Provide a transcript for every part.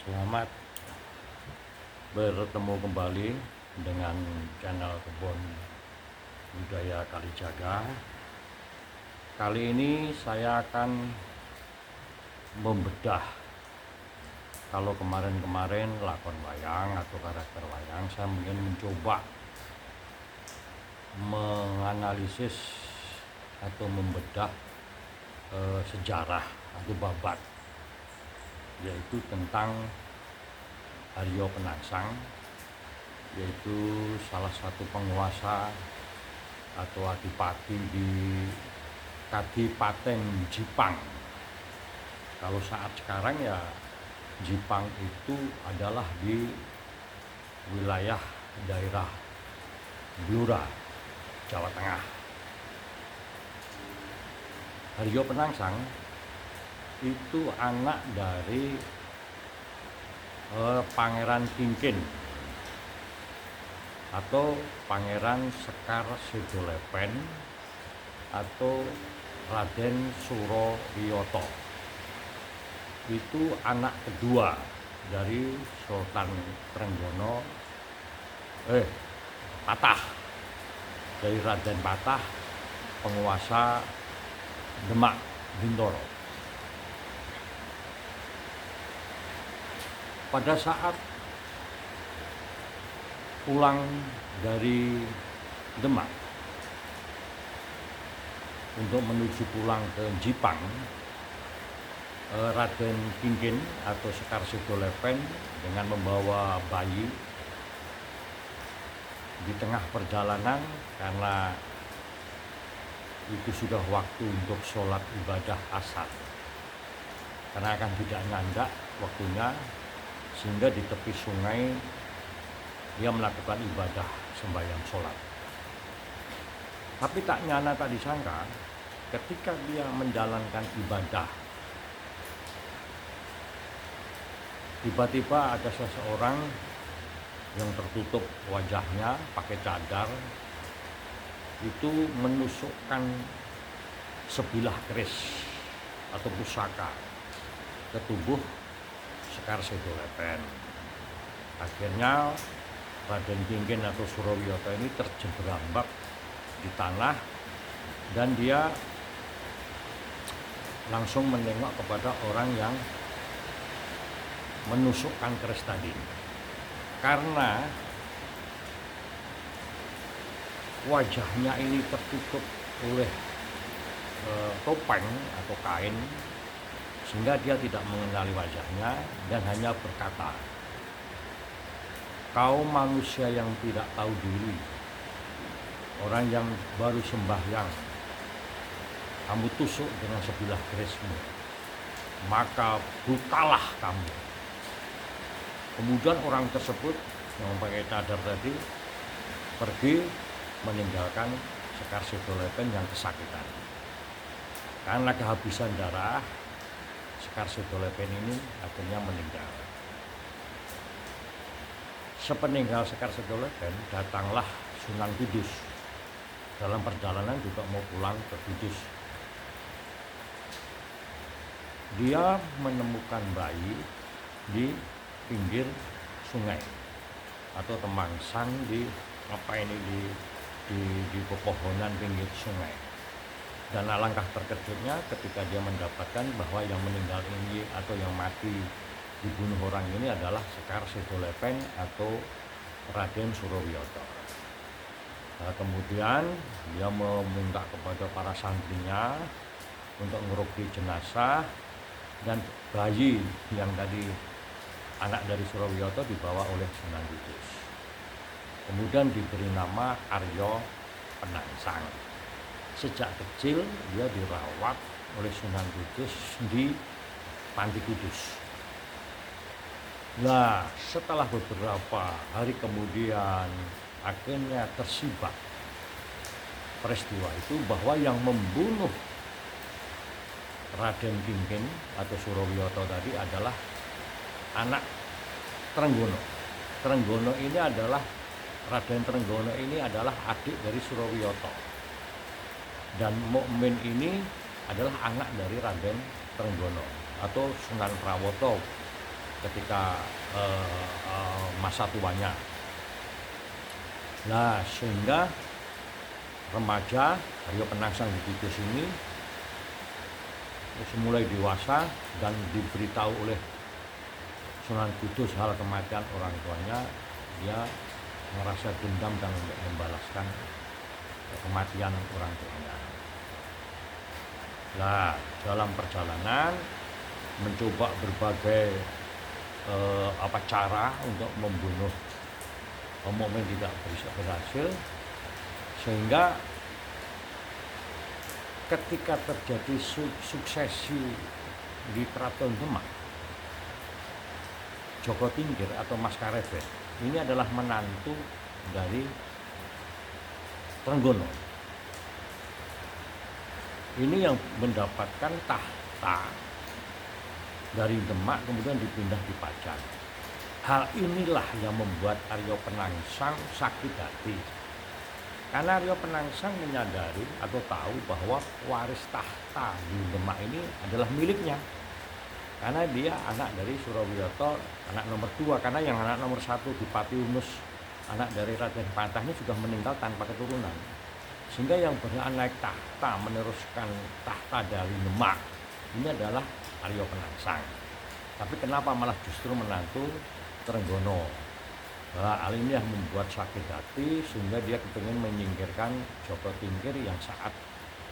Selamat bertemu kembali dengan channel Kebun Budaya Kalijaga. Kali ini saya akan membedah. Kalau kemarin-kemarin lakon wayang atau karakter wayang, saya ingin mencoba menganalisis atau membedah sejarah atau babat, yaitu tentang Haryo Penangsang, yaitu salah satu penguasa atau adipati di Kadipaten Jipang. Kalau saat sekarang ya Jipang itu adalah di wilayah daerah Blora, Jawa Tengah. Haryo Penangsang itu anak dari Pangeran Kingkin atau Pangeran Sekar Sedolepen atau Raden Surowiyoto. Itu anak kedua dari Sultan Trenggono Patah, dari Raden Patah, penguasa Demak Bintoro. Pada saat pulang dari Demak untuk menuju pulang ke Jipang, Raden Kingkin atau Sekar Sedolepen dengan membawa bayi. Di tengah perjalanan, karena itu sudah waktu untuk sholat ibadah asar, karena akan tidak ngandak waktunya, sehingga di tepi sungai dia melakukan ibadah sembahyang sholat. Tapi tak nyana tak disangka, ketika dia menjalankan ibadah, tiba-tiba ada seseorang yang tertutup wajahnya pakai cadar, itu menusukkan sebilah keris atau pusaka ke tubuh Sekar Sedolepen. Akhirnya Raden Kingkin atau Surowiyoto ini terjerambab di tanah, dan dia langsung menengok kepada orang yang menusukkan keris tadi. Karena wajahnya ini tertutup oleh topeng atau kain, sehingga dia tidak mengenali wajahnya dan hanya berkata, "Kau manusia yang tidak tahu diri, orang yang baru sembahyang, kamu tusuk dengan sebilah kerismu, maka butalah kamu." Kemudian orang tersebut yang memakai cadar tadi pergi meninggalkan Sekar Sedolepen yang kesakitan. Karena kehabisan darah, Sekar Sedolepen ini akhirnya meninggal. Sepeninggal Sekar Sedolepen, datanglah Sunan Kudus. Dalam perjalanan juga mau pulang ke Kudus. Dia menemukan bayi di pinggir sungai atau temangsang di pepohonan pinggir sungai. Dan alangkah terkejutnya ketika dia mendapatkan bahwa yang meninggal ini atau yang mati dibunuh orang ini adalah Sekar Sedolepen atau Raden Surowiyoto. Nah, kemudian dia meminta kepada para santrinya untuk ngeruki jenazah, dan bayi yang tadi anak dari Surowiyoto dibawa oleh Sunan Kudus. Kemudian diberi nama Haryo Penangsang. Sejak kecil dia dirawat oleh Sunan Kudus di Panti Kudus. Nah, setelah beberapa hari kemudian akhirnya tersibak peristiwa itu bahwa yang membunuh Raden Kingkin atau Surowiyoto tadi adalah anak Trenggono. Trenggono ini adalah Raden Trenggono ini adalah adik dari Surowiyoto, dan Mukmin ini adalah anak dari Raden Trenggono atau Sunan Prawoto ketika masa tuanya. Nah, sehingga remaja Arya Penangsang di Kudus ini mulai dewasa dan diberitahu oleh Sunan Kudus hal kematian orang tuanya, dia merasa dendam dan membalaskan kematian orang tuanya. Nah, dalam perjalanan mencoba berbagai cara untuk membunuh Mukmin tidak bisa berhasil, sehingga ketika terjadi suksesi di Keraton Demak, Joko Tingkir atau Mas Karebet ini adalah menantu dari Trenggono. Ini yang mendapatkan tahta dari Demak kemudian dipindah di Pajang. Hal inilah yang membuat Arya Penangsang sakit hati. Karena Arya Penangsang menyadari atau tahu bahwa waris tahta di Demak ini adalah miliknya. Karena dia anak dari Surawiyoto, anak nomor 2. Karena yang anak nomor 1 Dipati Unus, anak dari Raden Pantah ini sudah meninggal tanpa keturunan. Sehingga yang berhak naik tahta, meneruskan tahta dari Demak ini adalah Arya Penangsang. Tapi kenapa malah justru menantu Trenggono? Nah, hal ini yang membuat sakit hati, sehingga dia kepengen menyingkirkan Joko Tingkir yang saat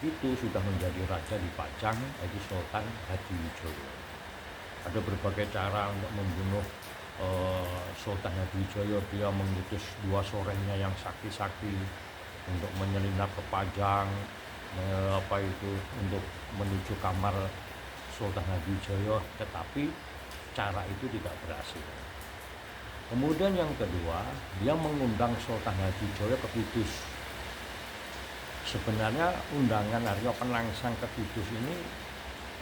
itu sudah menjadi raja di Pajang, yaitu Sultan Hadiwijoyo. Ada berbagai cara untuk membunuh Sultan Hadiwijoyo. Dia mengutus 2 sorenya yang sakti-sakti untuk menyelinap ke Pajang, untuk menuju kamar Sultan Hadiwijoyo, tetapi cara itu tidak berhasil. Kemudian yang kedua, dia mengundang Sultan Hadiwijoyo ke Kudus. Sebenarnya undangan Arya Penangsang ke Kudus ini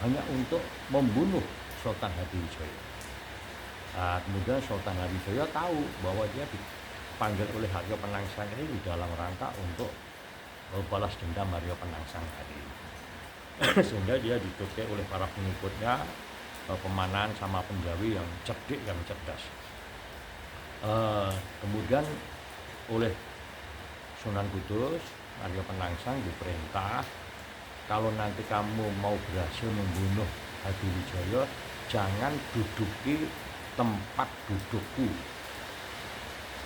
hanya untuk membunuh Sultan Hadiwijoyo. Nah, kemudian Sultan Hadiwijoyo tahu bahwa dia dipanggil oleh Arya Penangsang ini di dalam rangka untuk balas dendam Arya Penangsang tadi. Sehingga dia ditukai oleh para pengikutnya, Pemanan sama Penjawi yang cerdik, yang cerdas. Kemudian oleh Sunan Kudus, Arya Penangsang diperintah, kalau nanti kamu mau berhasil membunuh Hadiwijoyo, jangan duduki tempat dudukku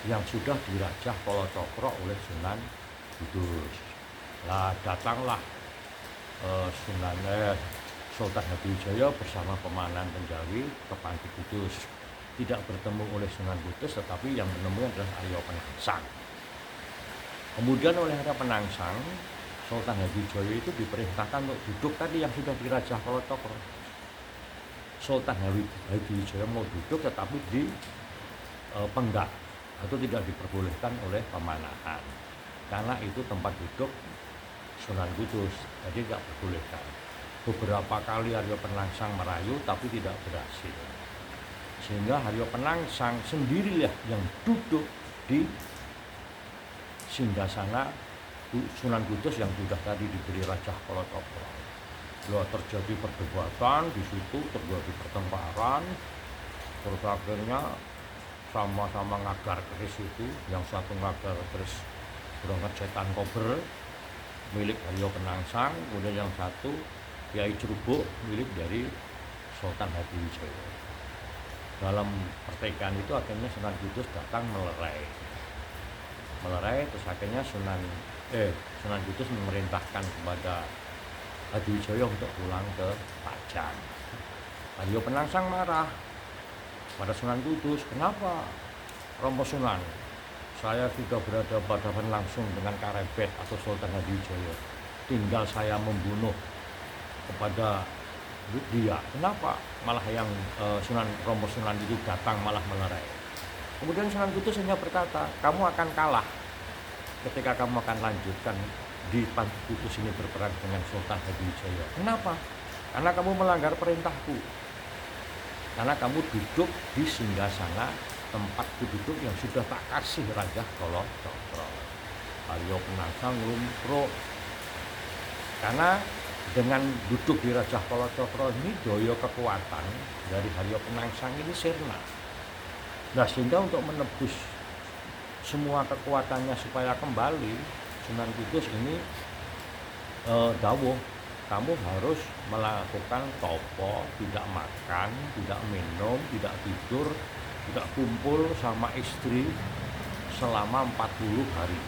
yang sudah dirajah Kalacakra oleh Sunan Kudus. Lah datanglah Sultan Hadiwijoyo bersama Pemanan Penjawi ke Panti Kudus. Tidak bertemu oleh Sunan Kudus, tetapi yang menemui adalah Arya Penangsang. Kemudian oleh Arya Penangsang, Sultan Hadiwijoyo itu diperintahkan untuk duduk tadi yang sudah dirajah Kalacakra. Sultan Hadiwijoyo mau duduk tetapi penggak atau tidak diperbolehkan oleh Pemanahan, karena itu tempat duduk Sunan Kudus, jadi tidak diperbolehkan. Beberapa kali Arya Penangsang merayu tapi tidak berhasil, sehingga Arya Penangsang sendirilah yang duduk di singgasana Sunan Kudus yang sudah tadi diberi rajah Kalacakra. Terjadi perdebatan di situ, terjadi pertempuran, terus akhirnya sama-sama ngagar keris itu. Yang satu ngagar keris berangkat setan kober milik Arya Penangsang, kemudian yang satu Kiai Cerubuk milik dari Sultan Hadiwijoyo. Dalam pertikaian itu akhirnya Sunan Kudus datang melerai, terus akhirnya Sunan Kudus memerintahkan kepada Hadiwijoyo untuk pulang ke Pajang. Arya Penangsang marah pada Sunan Kudus, kenapa Romo Sunan, saya sudah berada berhadapan langsung dengan Karebet atau Sultan Hadiwijoyo, tinggal saya membunuh kepada dia, kenapa malah yang Romo Sunan itu datang malah melerai. Kemudian Sunan Kudus hanya berkata, kamu akan kalah ketika kamu akan lanjutkan di Panti Kudus ini berperang dengan Sultan Hadiwijoyo. Kenapa? Karena kamu melanggar perintahku, karena kamu duduk di singgasana tempatku duduk yang sudah tak kasih rajah Kalacakra. Arya Penangsang lumpuh, karena dengan duduk di Rajah Kalacakra ini daya kekuatan dari Haryo Penangsang ini sirna. Nah, sehingga untuk menebus semua kekuatannya supaya kembali, Sunan Kudus ini dawuh, kamu harus melakukan topo, tidak makan, tidak minum, tidak tidur, tidak kumpul sama istri selama 40 hari.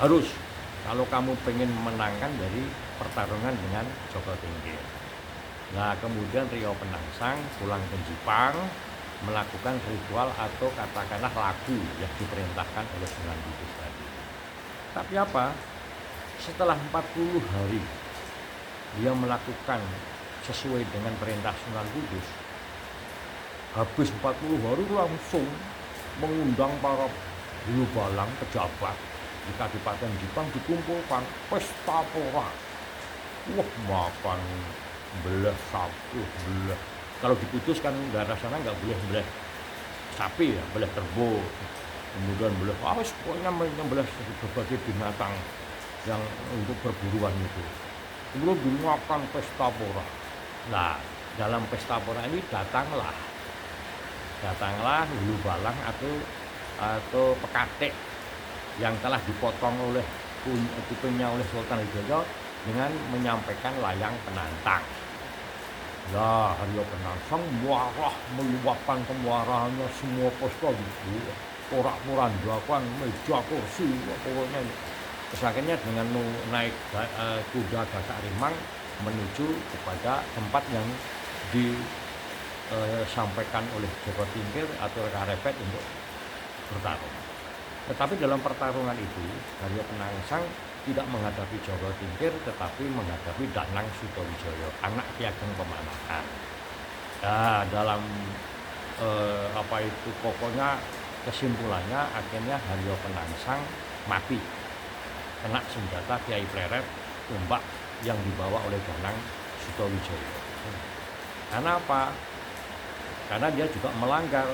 Harus, kalau kamu pengen memenangkan dari pertarungan dengan Joko Tingkir. Nah, kemudian Rio Penangsang pulang ke Jepang melakukan ritual atau katakanlah laku yang diperintahkan oleh Sunan Kudus tadi. Tapi apa? Setelah 40 hari dia melakukan sesuai dengan perintah Sunan Kudus. Habis 40 hari langsung mengundang para bulu balang pejabat di Kadipaten Jepang, dikumpulkan pesta pora. Wah, makan belah sapi, belah. Kalau di Kudus kan daerah sana nggak boleh belah sapi ya, belah kerbau, kemudian belah pokoknya belah berbagai binatang yang untuk perburuan itu. Kemudian dimakan pesta pora. Nah, dalam pesta pora ini datanglah hulu balang atau pekatik yang telah dipotong oleh kupingnya oleh Sultan Hidayat dengan menyampaikan layang penantang. Ya, Haryo Penangsang marah, meluapkan kemarahannya, semua pesta gitu, porak-porandakan, meja, kursi, pokoknya. Terus akhirnya dengan naik kuda Gagak Rimang menuju kepada tempat yang disampaikan oleh Joko Tingkir atau Karepet untuk bertarung. Tetapi dalam pertarungan itu, Haryo Penangsang tidak menghadapi Joko Tingkir, tetapi menghadapi Danang Sutawijaya, anak Ki Ageng Pemanahan. Nah, dalam pokoknya kesimpulannya akhirnya Haryo Penangsang mati kena senjata Kiai Pleret, tombak yang dibawa oleh Danang Sutawijaya. Karena apa? Karena dia juga melanggar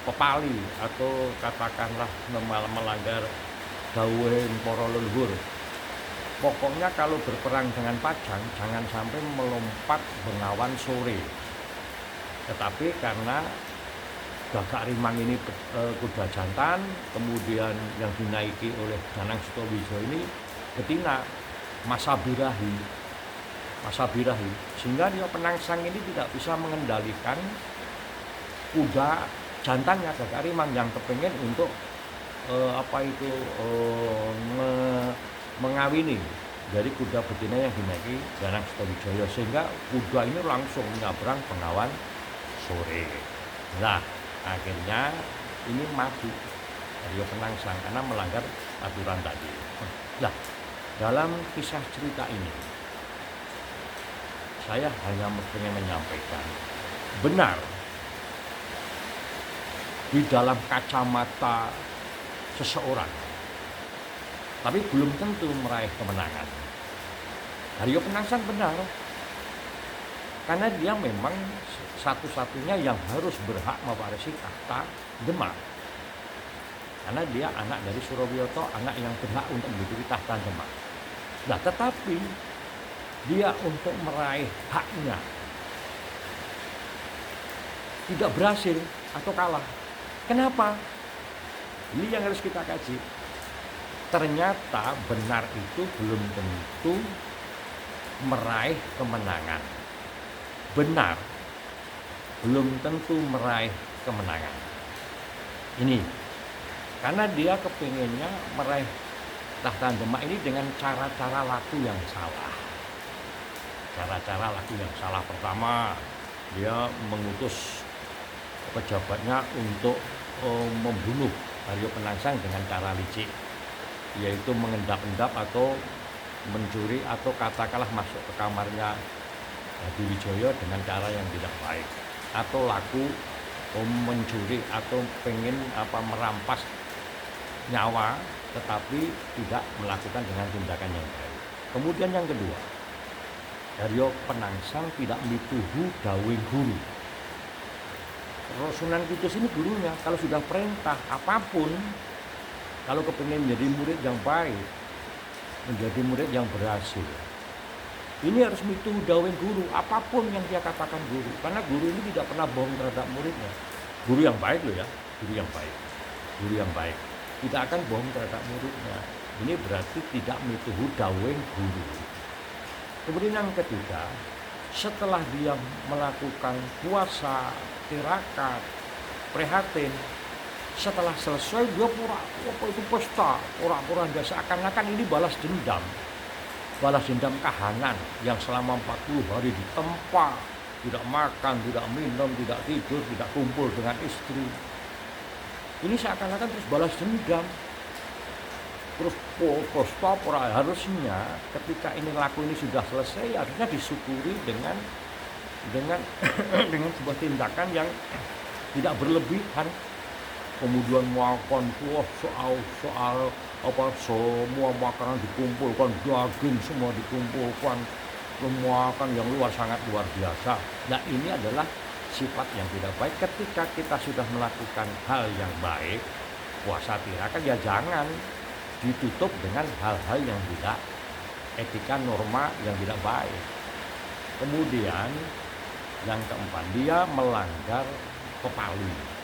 pepali atau katakanlah melanggar dawuh para leluhur. Pokoknya kalau berperang dengan Pajang jangan sampai melompat Bengawan sore. Tetapi karena Gagak Rimang ini kuda jantan, kemudian yang dinaiki oleh Danang Sutawijaya ini betina masa birahi, sehingga Rio Penangsang ini tidak bisa mengendalikan kuda jantannya Gagak Rimang yang kepengen untuk mengawini dari kuda betina yang dinaiki Danang Sutawijaya, sehingga kuda ini langsung menyabrang Bengawan sore. Nah, akhirnya ini mati Haryo Penangsang karena melanggar aturan tadi. Nah, dalam kisah cerita ini saya hanya ingin menyampaikan benar di dalam kacamata seseorang, tapi belum tentu meraih kemenangan. Haryo Penangsang benar, karena dia memang satu-satunya yang harus berhak mewarisi tahta Demak. Karena dia anak dari Surawiyoto, anak yang berhak untuk menduduki tahta Demak. Nah, tetapi dia untuk meraih haknya tidak berhasil atau kalah. Kenapa? Ini yang harus kita kaji. Ternyata benar itu belum tentu meraih kemenangan. Benar belum tentu meraih kemenangan. Ini karena dia kepinginnya meraih tahta Demak ini dengan cara-cara laku yang salah. Cara-cara laku yang salah, pertama dia mengutus pejabatnya untuk membunuh Haryo Penangsang dengan cara licik, yaitu mengendap-endap atau mencuri atau katakanlah masuk ke kamarnya Hadiwijaya dengan cara yang tidak baik, atau laku mencuri atau pengen merampas nyawa tetapi tidak melakukan dengan tindakan yang baik. Kemudian yang kedua, Haryo Penangsang tidak mituhu dawuh guru. Sunan Kudus ini gurunya, kalau sudah perintah apapun, kalau kepingin menjadi murid yang baik, menjadi murid yang berhasil. Ini harus mituhu dawuh guru, apapun yang dia katakan guru. Karena guru ini tidak pernah bohong terhadap muridnya. Guru yang baik loh ya, guru yang baik. Guru yang baik tidak akan bohong terhadap muridnya. Ini berarti tidak mituhu dawuh guru. Kemudian yang ketiga, setelah dia melakukan puasa, tirakat, prihatin, setelah selesai dia apa itu pesta, pura-pura seakan-akan ini balas dendam kahanan yang selama 40 hari ditempa, tidak makan, tidak minum, tidak tidur, tidak kumpul dengan istri. Ini seakan-akan terus balas dendam. Terus pesta pura, harusnya ketika ini laku ini sudah selesai, harusnya disyukuri dengan dengan sebuah tindakan yang tidak berlebihan. Kemudian makan soal apa, semua makanan dikumpulkan, daging semua dikumpulkan, makan yang sangat luar biasa. Nah, ini adalah sifat yang tidak baik. Ketika kita sudah melakukan hal yang baik, puasa tirakat, ya jangan ditutup dengan hal-hal yang tidak etika, norma yang tidak baik. Kemudian yang keempat, dia melanggar pepali.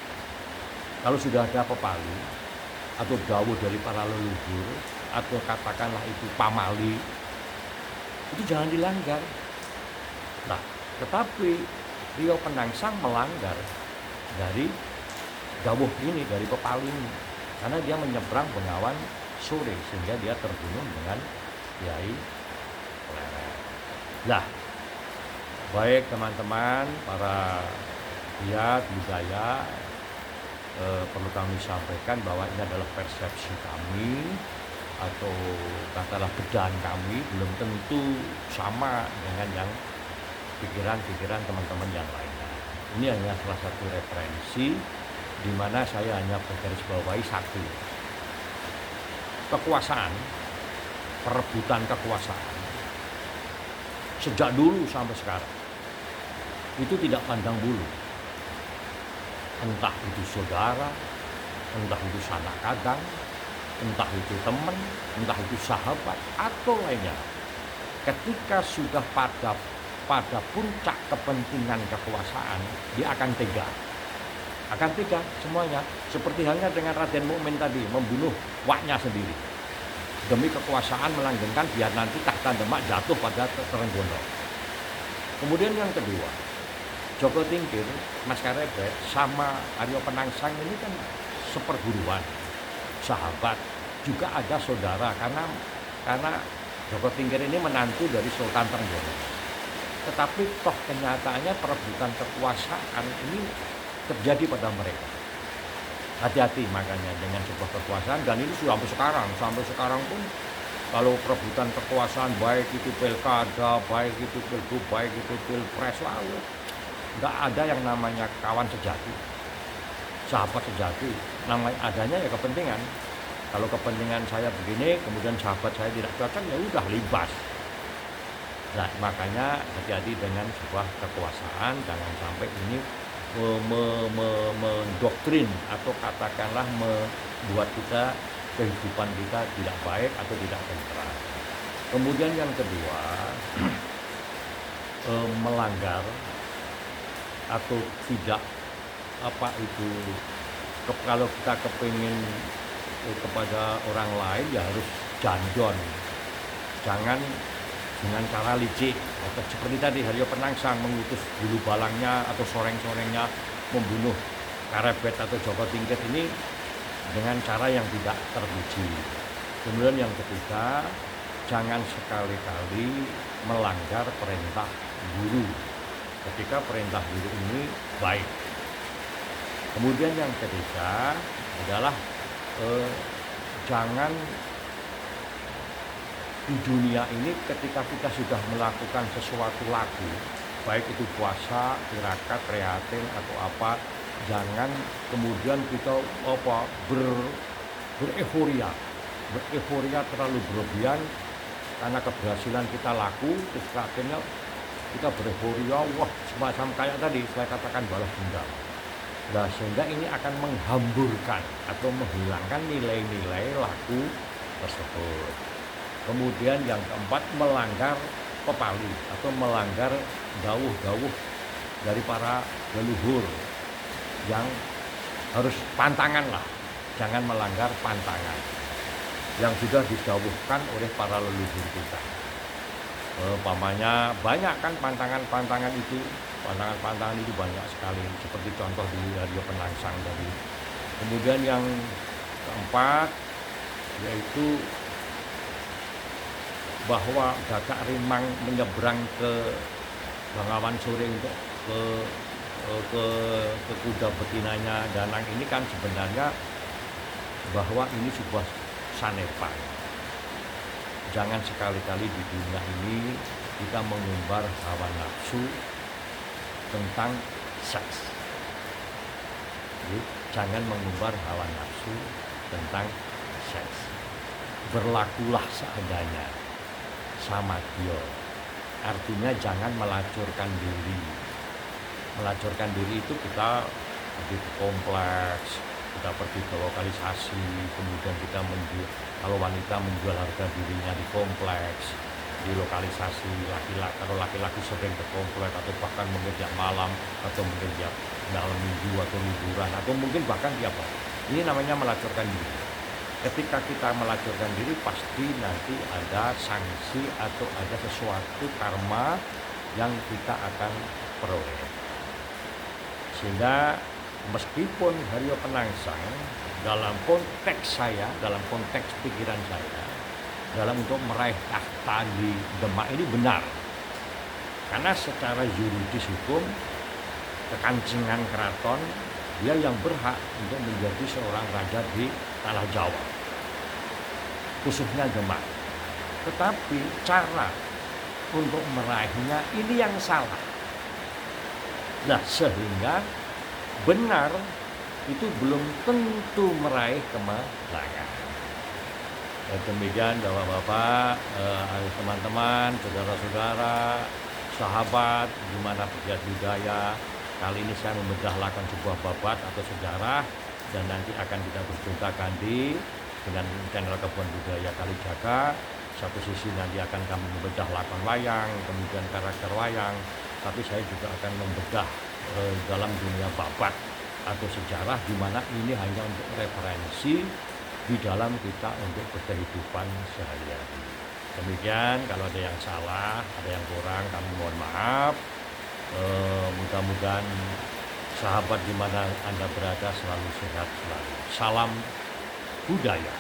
Kalau sudah ada pepali atau dawuh dari para leluhur atau katakanlah itu pamali, itu jangan dilanggar. Nah, tetapi Rio Penangsang melanggar dari dawuh ini, dari pepali ini, karena dia menyeberang Bengawan Sore sehingga dia terbunuh dengan Kiai Pleret. Nah, baik teman-teman, para giat budaya, perlu kami sampaikan bahwa ini adalah persepsi kami atau katakanlah bedahan kami, belum tentu sama dengan yang pikiran-pikiran teman-teman yang lainnya. Ini hanya salah satu referensi di mana saya hanya bergarisbawahi satu. Kekuasaan, perebutan kekuasaan sejak dulu sampai sekarang itu tidak pandang bulu. Entah itu saudara, entah itu sanak kadang, entah itu teman, entah itu sahabat atau lainnya. Ketika sudah pada puncak kepentingan kekuasaan, dia akan tega. Akan tega semuanya. Seperti halnya dengan Raden Mukmin tadi, membunuh waknya sendiri. Demi kekuasaan melanggengkan biar nanti tahta Demak jatuh pada Trenggono. Kemudian yang kedua, Joko Tingkir, Mas Karebet, sama Aryo Penangsang ini kan seperguruan, sahabat, juga ada saudara, karena Joko Tingkir ini menantu dari Sultan Trenggono. Tetapi toh kenyataannya perebutan kekuasaan ini terjadi pada mereka. Hati-hati makanya dengan sebuah kekuasaan, dan ini sudah sampai sekarang pun kalau perebutan kekuasaan, baik itu pilkada, baik itu pilgub, baik itu pilpres, lalu nggak ada yang namanya kawan sejati, sahabat sejati. Namanya adanya ya kepentingan. Kalau kepentingan saya begini, kemudian sahabat saya tidak cocok, ya udah libas. Nah, makanya hati-hati dengan sebuah kekuasaan, jangan sampai ini mendoktrin atau katakanlah membuat kita, kehidupan kita tidak baik atau tidak tentram. Kemudian yang kedua, melanggar atau tidak kalau kita kepingin kepada orang lain ya harus janjon, jangan dengan cara licik. Atau seperti tadi Haryo Penangsang mengutus bulu balangnya atau soreng-sorengnya membunuh Karebet atau Joko Tingkir ini dengan cara yang tidak terpuji. Kemudian yang ketiga, jangan sekali-kali melanggar perintah guru ketika perintah guru ini baik. Kemudian yang ketiga adalah jangan di dunia ini ketika kita sudah melakukan sesuatu laku, baik itu puasa, tirakat, prihatin atau apa, jangan kemudian kita bereforia terlalu berlebihan karena keberhasilan kita laku, terus akhirnya kita bereforia, wah semacam kayak tadi saya katakan balas dendam. Nah, sehingga ini akan menghamburkan atau menghilangkan nilai-nilai laku tersebut. Kemudian yang keempat, melanggar pepali atau melanggar dawuh-dawuh dari para leluhur yang harus pantangan lah, jangan melanggar pantangan yang sudah didawuhkan oleh para leluhur kita. Umpamanya banyak kan pantangan-pantangan itu, pantangan-pantangan itu banyak sekali, seperti contoh di Radio Penangsang tadi. Kemudian yang keempat yaitu bahwa Gagak Rimang menyeberang ke Bengawan Sore untuk ke kuda betinanya Danang ini kan sebenarnya bahwa ini sebuah sanepan. Jangan sekali-kali di dunia ini kita mengumbar hawa nafsu tentang seks. Jadi, jangan mengumbar hawa nafsu tentang seks. Berlakulah seadanya, samadya. Artinya jangan melacurkan diri. Melacurkan diri itu kita pergi ke kompleks, kita pergi ke lokalisasi, kemudian kita kalau wanita menjual harga dirinya di kompleks, di lokalisasi, kalau laki-laki sering ke kompleks atau bahkan mungkin tiap malam atau mungkin tiap malam minggu atau liburan atau mungkin bahkan tiap hari. Ini namanya melacurkan diri. Ketika kita melacurkan diri pasti nanti ada sanksi atau ada sesuatu karma yang kita akan peroleh. Sehingga meskipun Haryo Penangsang dalam konteks saya, dalam konteks pikiran saya, dalam untuk meraih tahta di Demak ini benar. Karena secara yuridis hukum, kekancingan keraton, dia yang berhak untuk menjadi seorang raja di tanah Jawa, khususnya Demak. Tetapi cara untuk meraihnya ini yang salah. Nah, sehingga benar itu belum tentu meraih kemenangan. Demikian Bapak-bapak, teman-teman, saudara-saudara, sahabat, gimana pegiat budaya. Kali ini saya membedahkan sebuah babat atau sejarah dan nanti akan kita berjumpa ganti dengan channel Kebun Budaya Kalijaga. Satu sisi nanti akan kami membedah lakon wayang, kemudian karakter wayang, tapi saya juga akan membedah dalam dunia babat atau sejarah, di mana ini hanya untuk referensi di dalam kita untuk berkehidupan sehari-hari. Demikian, kalau ada yang salah, ada yang kurang, kami mohon maaf. Mudah-mudahan sahabat di mana Anda berada selalu sehat selalu. Salam budaya.